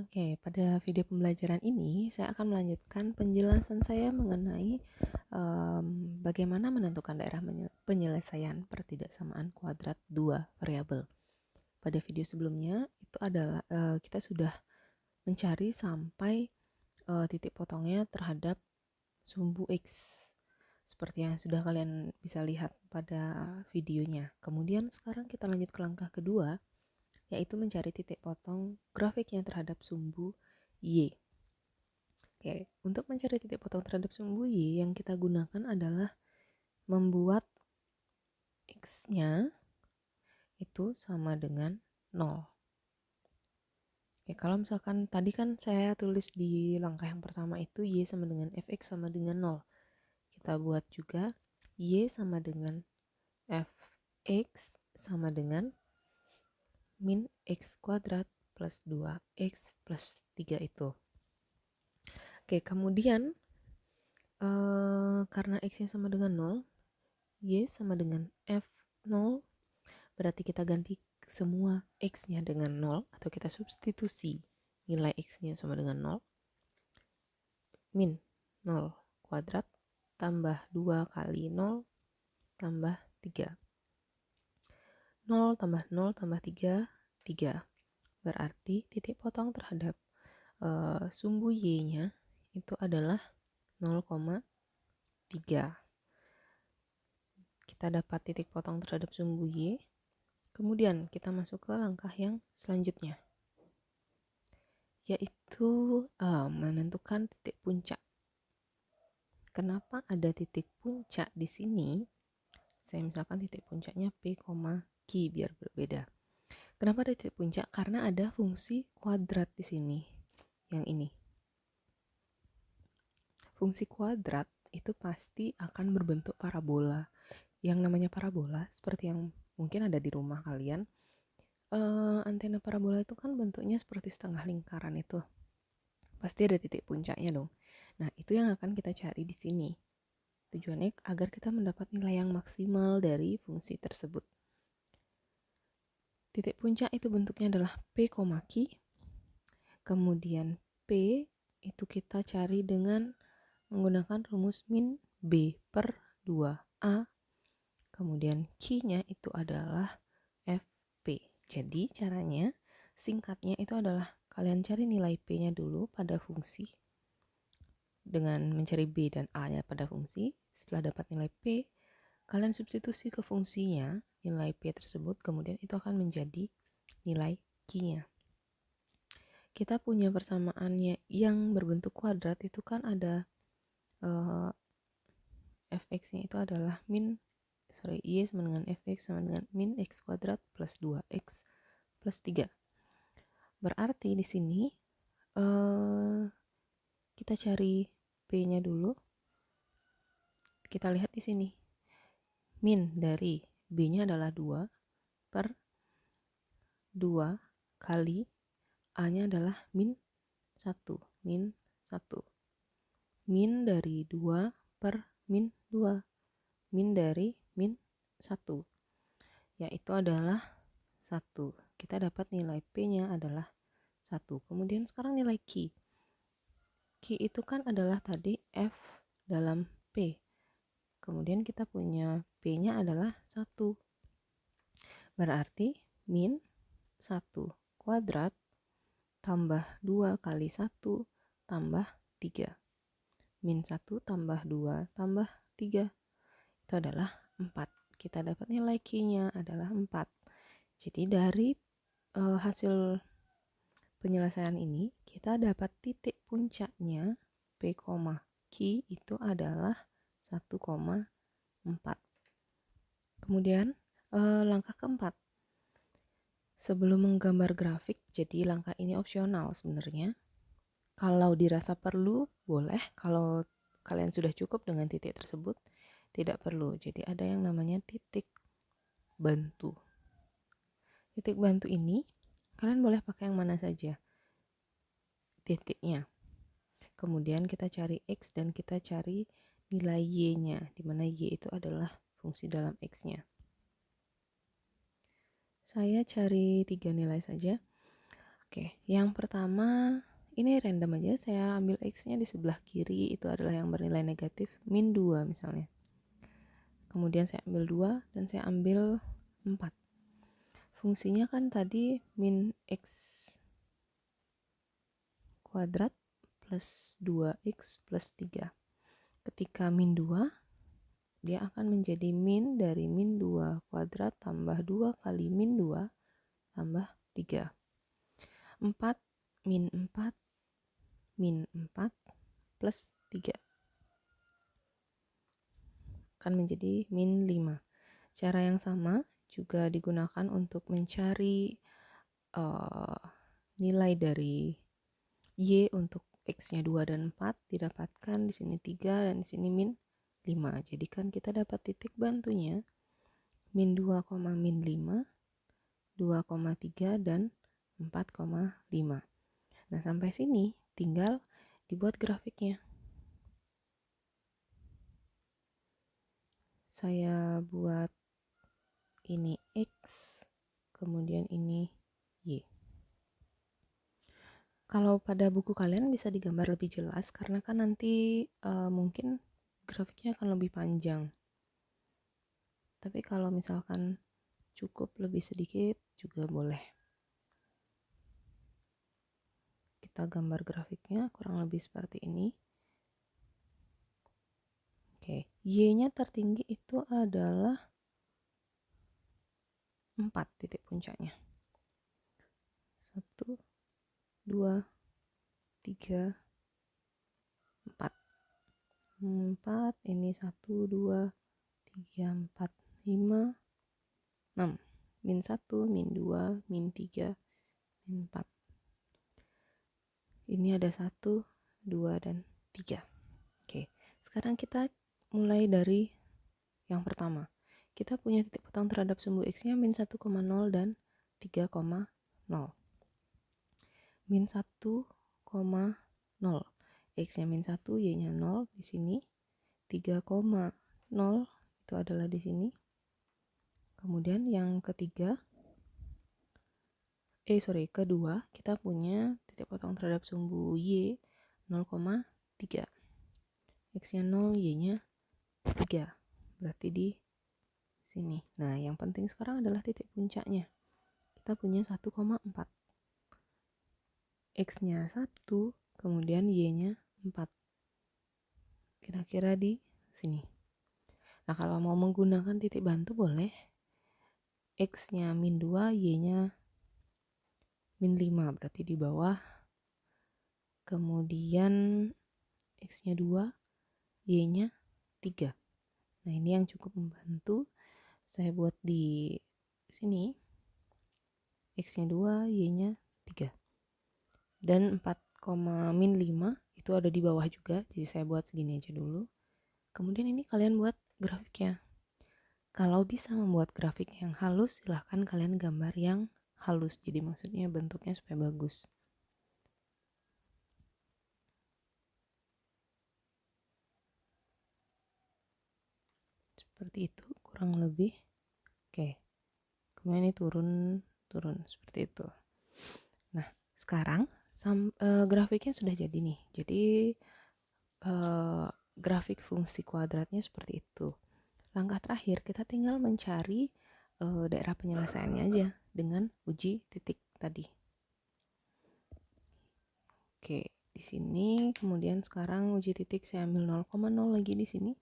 Oke, pada video pembelajaran ini saya akan melanjutkan penjelasan saya mengenai bagaimana menentukan daerah penyelesaian pertidaksamaan kuadrat dua variabel. Pada video sebelumnya itu adalah kita sudah mencari sampai titik potongnya terhadap sumbu X, seperti yang sudah kalian bisa lihat pada videonya. Kemudian sekarang kita lanjut ke langkah kedua, yaitu mencari titik potong grafiknya terhadap sumbu Y. Oke, untuk mencari titik potong terhadap sumbu Y, yang kita gunakan adalah membuat X-nya itu sama dengan 0. Oke, kalau misalkan tadi kan saya tulis di langkah yang pertama itu Y sama dengan Fx sama dengan 0. Kita buat juga Y sama dengan Fx sama dengan min X kuadrat plus 2X plus 3 itu. Oke, kemudian karena X-nya sama dengan 0, Y sama dengan F0, berarti kita ganti semua X-nya dengan 0, atau kita substitusi nilai X-nya sama dengan 0, min 0 kuadrat tambah 2 kali 0 tambah 3. 0 tambah 0 tambah 3, 3. Berarti titik potong terhadap sumbu Y-nya itu adalah 0,3. Kita dapat titik potong terhadap sumbu Y. Kemudian kita masuk ke langkah yang selanjutnya, yaitu menentukan titik puncak. Kenapa ada titik puncak di sini? Saya misalkan titik puncaknya P, Q biar berbeda. Kenapa ada titik puncak? Karena ada fungsi kuadrat di sini. Yang ini. Fungsi kuadrat itu pasti akan berbentuk parabola. Yang namanya parabola, seperti yang mungkin ada di rumah kalian, antena parabola itu kan bentuknya seperti setengah lingkaran itu. Pasti ada titik puncaknya dong. Nah, itu yang akan kita cari di sini. Tujuannya agar kita mendapat nilai yang maksimal dari fungsi tersebut. Titik puncak itu bentuknya adalah P, Q. Kemudian P itu kita cari dengan menggunakan rumus min B per 2A. Kemudian Q-nya itu adalah FP. Jadi caranya, singkatnya itu adalah kalian cari nilai P-nya dulu pada fungsi dengan mencari B dan A-nya pada fungsi. Setelah dapat nilai P, kalian substitusi ke fungsinya nilai P tersebut, kemudian itu akan menjadi nilai Q-nya. Kita punya persamaannya yang berbentuk kuadrat itu kan ada Fx-nya itu adalah Y sama dengan Fx sama dengan min X kuadrat plus 2X plus 3. Berarti di sini kita cari P-nya dulu. Kita lihat di sini. Min dari B-nya adalah 2 per 2 kali A-nya adalah min 1. Min 1. Min dari 2 per min 2. Min dari min 1. Yaitu adalah 1. Kita dapat nilai P-nya adalah 1. Kemudian sekarang nilai Q. Q itu kan adalah tadi F dalam P. Kemudian kita punya P-nya adalah 1. Berarti min 1 kuadrat tambah 2 kali 1 tambah 3. Min 1 tambah 2 tambah 3. Itu adalah 4. Kita dapat nilai Q-nya adalah 4. Jadi dari hasil penyelesaian ini, kita dapat titik puncaknya P, Q itu adalah 1,4. Kemudian langkah keempat. Sebelum menggambar grafik, jadi langkah ini opsional sebenarnya. Kalau dirasa perlu, boleh. Kalau kalian sudah cukup dengan titik tersebut, tidak perlu. Jadi ada yang namanya titik bantu. Titik bantu ini, kalian boleh pakai yang mana saja titiknya. Kemudian kita cari X dan kita cari nilai Y-nya, di mana Y itu adalah fungsi dalam X-nya. Saya cari 3 nilai saja. Oke, yang pertama ini random aja, saya ambil X-nya di sebelah kiri, itu adalah yang bernilai negatif, min 2 misalnya. Kemudian saya ambil 2 dan saya ambil 4. Fungsinya kan tadi min X kuadrat plus 2X plus 3. Ketika min 2, dia akan menjadi min dari min 2 kuadrat tambah 2 kali min 2 tambah 3. 4 min 4 min 4 plus 3 akan menjadi min 5. Cara yang sama juga digunakan untuk mencari nilai dari Y untuk X-nya 2 dan 4, didapatkan di sini 3 dan di sini min 5. Jadi kan kita dapat titik bantunya min 2, min 5, 2,3 dan 4,5. Nah, sampai sini tinggal dibuat grafiknya. Saya buat ini X, kemudian ini Y. Kalau pada buku kalian bisa digambar lebih jelas karena kan nanti mungkin grafiknya akan lebih panjang. Tapi kalau misalkan cukup lebih sedikit juga boleh. Kita gambar grafiknya kurang lebih seperti ini. Oke, Y-nya tertinggi itu adalah 4 titik puncaknya. 1, 2, 3, 4. 4, ini 1, 2, 3, 4, 5, 6. Min 1, min 2, min 3, min 4. Ini ada 1, 2, dan 3. Oke, sekarang kita mulai dari yang pertama. Kita punya titik potong terhadap sumbu X-nya min 1,0 dan 3,0. Min 1,0. X-nya min 1, Y-nya 0 di sini. 3,0 itu adalah di sini. Kemudian yang kedua, kita punya titik potong terhadap sumbu Y 0,3. X-nya 0, Y-nya 3. Berarti di sini. Nah, yang penting sekarang adalah titik puncaknya. Kita punya 1,4. X-nya 1, kemudian Y-nya 4. Kira-kira di sini. Nah, kalau mau menggunakan titik bantu boleh. X-nya min 2, Y-nya min 5, berarti di bawah. Kemudian X-nya 2, Y-nya 3. Nah, ini yang cukup membantu. Saya buat di sini. X-nya 2, Y-nya 3. Dan 4, min 5 itu ada di bawah juga. Jadi saya buat segini aja dulu. Kemudian ini kalian buat grafiknya. Kalau bisa membuat grafik yang halus, silahkan kalian gambar yang halus. Jadi maksudnya bentuknya supaya bagus. Seperti itu kurang lebih. Oke. Kemudian ini turun seperti itu. Nah, sekarang grafiknya sudah jadi nih. Jadi grafik fungsi kuadratnya seperti itu. Langkah terakhir kita tinggal mencari daerah penyelesaiannya aja dengan uji titik tadi. Oke, di sini kemudian sekarang uji titik saya ambil 0,0 lagi di sini.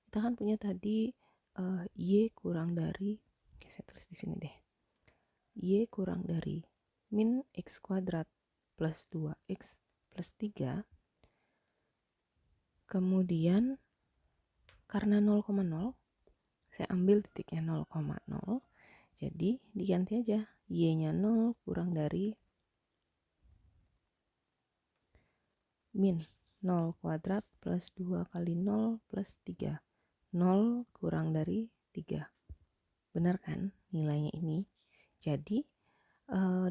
Kita kan punya tadi Y kurang dari, oke saya tulis di sini deh. Y kurang dari min X kuadrat plus 2X plus 3. Kemudian karena 0,0 saya ambil titiknya 0,0. Jadi diganti aja, Y-nya 0 kurang dari min 0 kuadrat plus 2 kali 0 plus 3. 0 kurang dari 3. Benar kan nilainya ini? Jadi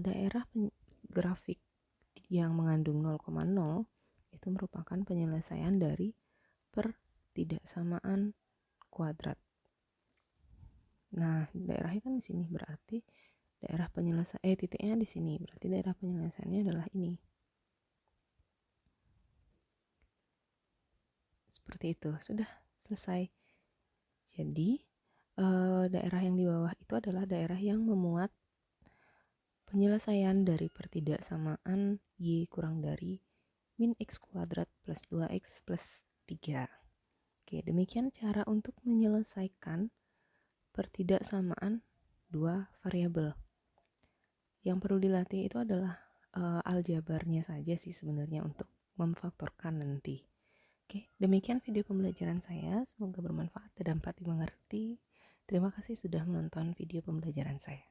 daerah grafik yang mengandung 0,0 itu merupakan penyelesaian dari pertidaksamaan kuadrat. Nah, daerahnya kan di sini berarti daerah penyelesaian titiknya di sini, berarti daerah penyelesaiannya adalah ini. Seperti itu, sudah selesai. Jadi daerah yang di bawah itu adalah daerah yang memuat penyelesaian dari pertidaksamaan Y kurang dari min X kuadrat plus 2X plus 3. Oke, demikian cara untuk menyelesaikan pertidaksamaan dua variabel. Yang perlu dilatih itu adalah aljabarnya saja sih sebenarnya untuk memfaktorkan nanti. Oke, demikian video pembelajaran saya. Semoga bermanfaat dan dapat dimengerti. Terima kasih sudah menonton video pembelajaran saya.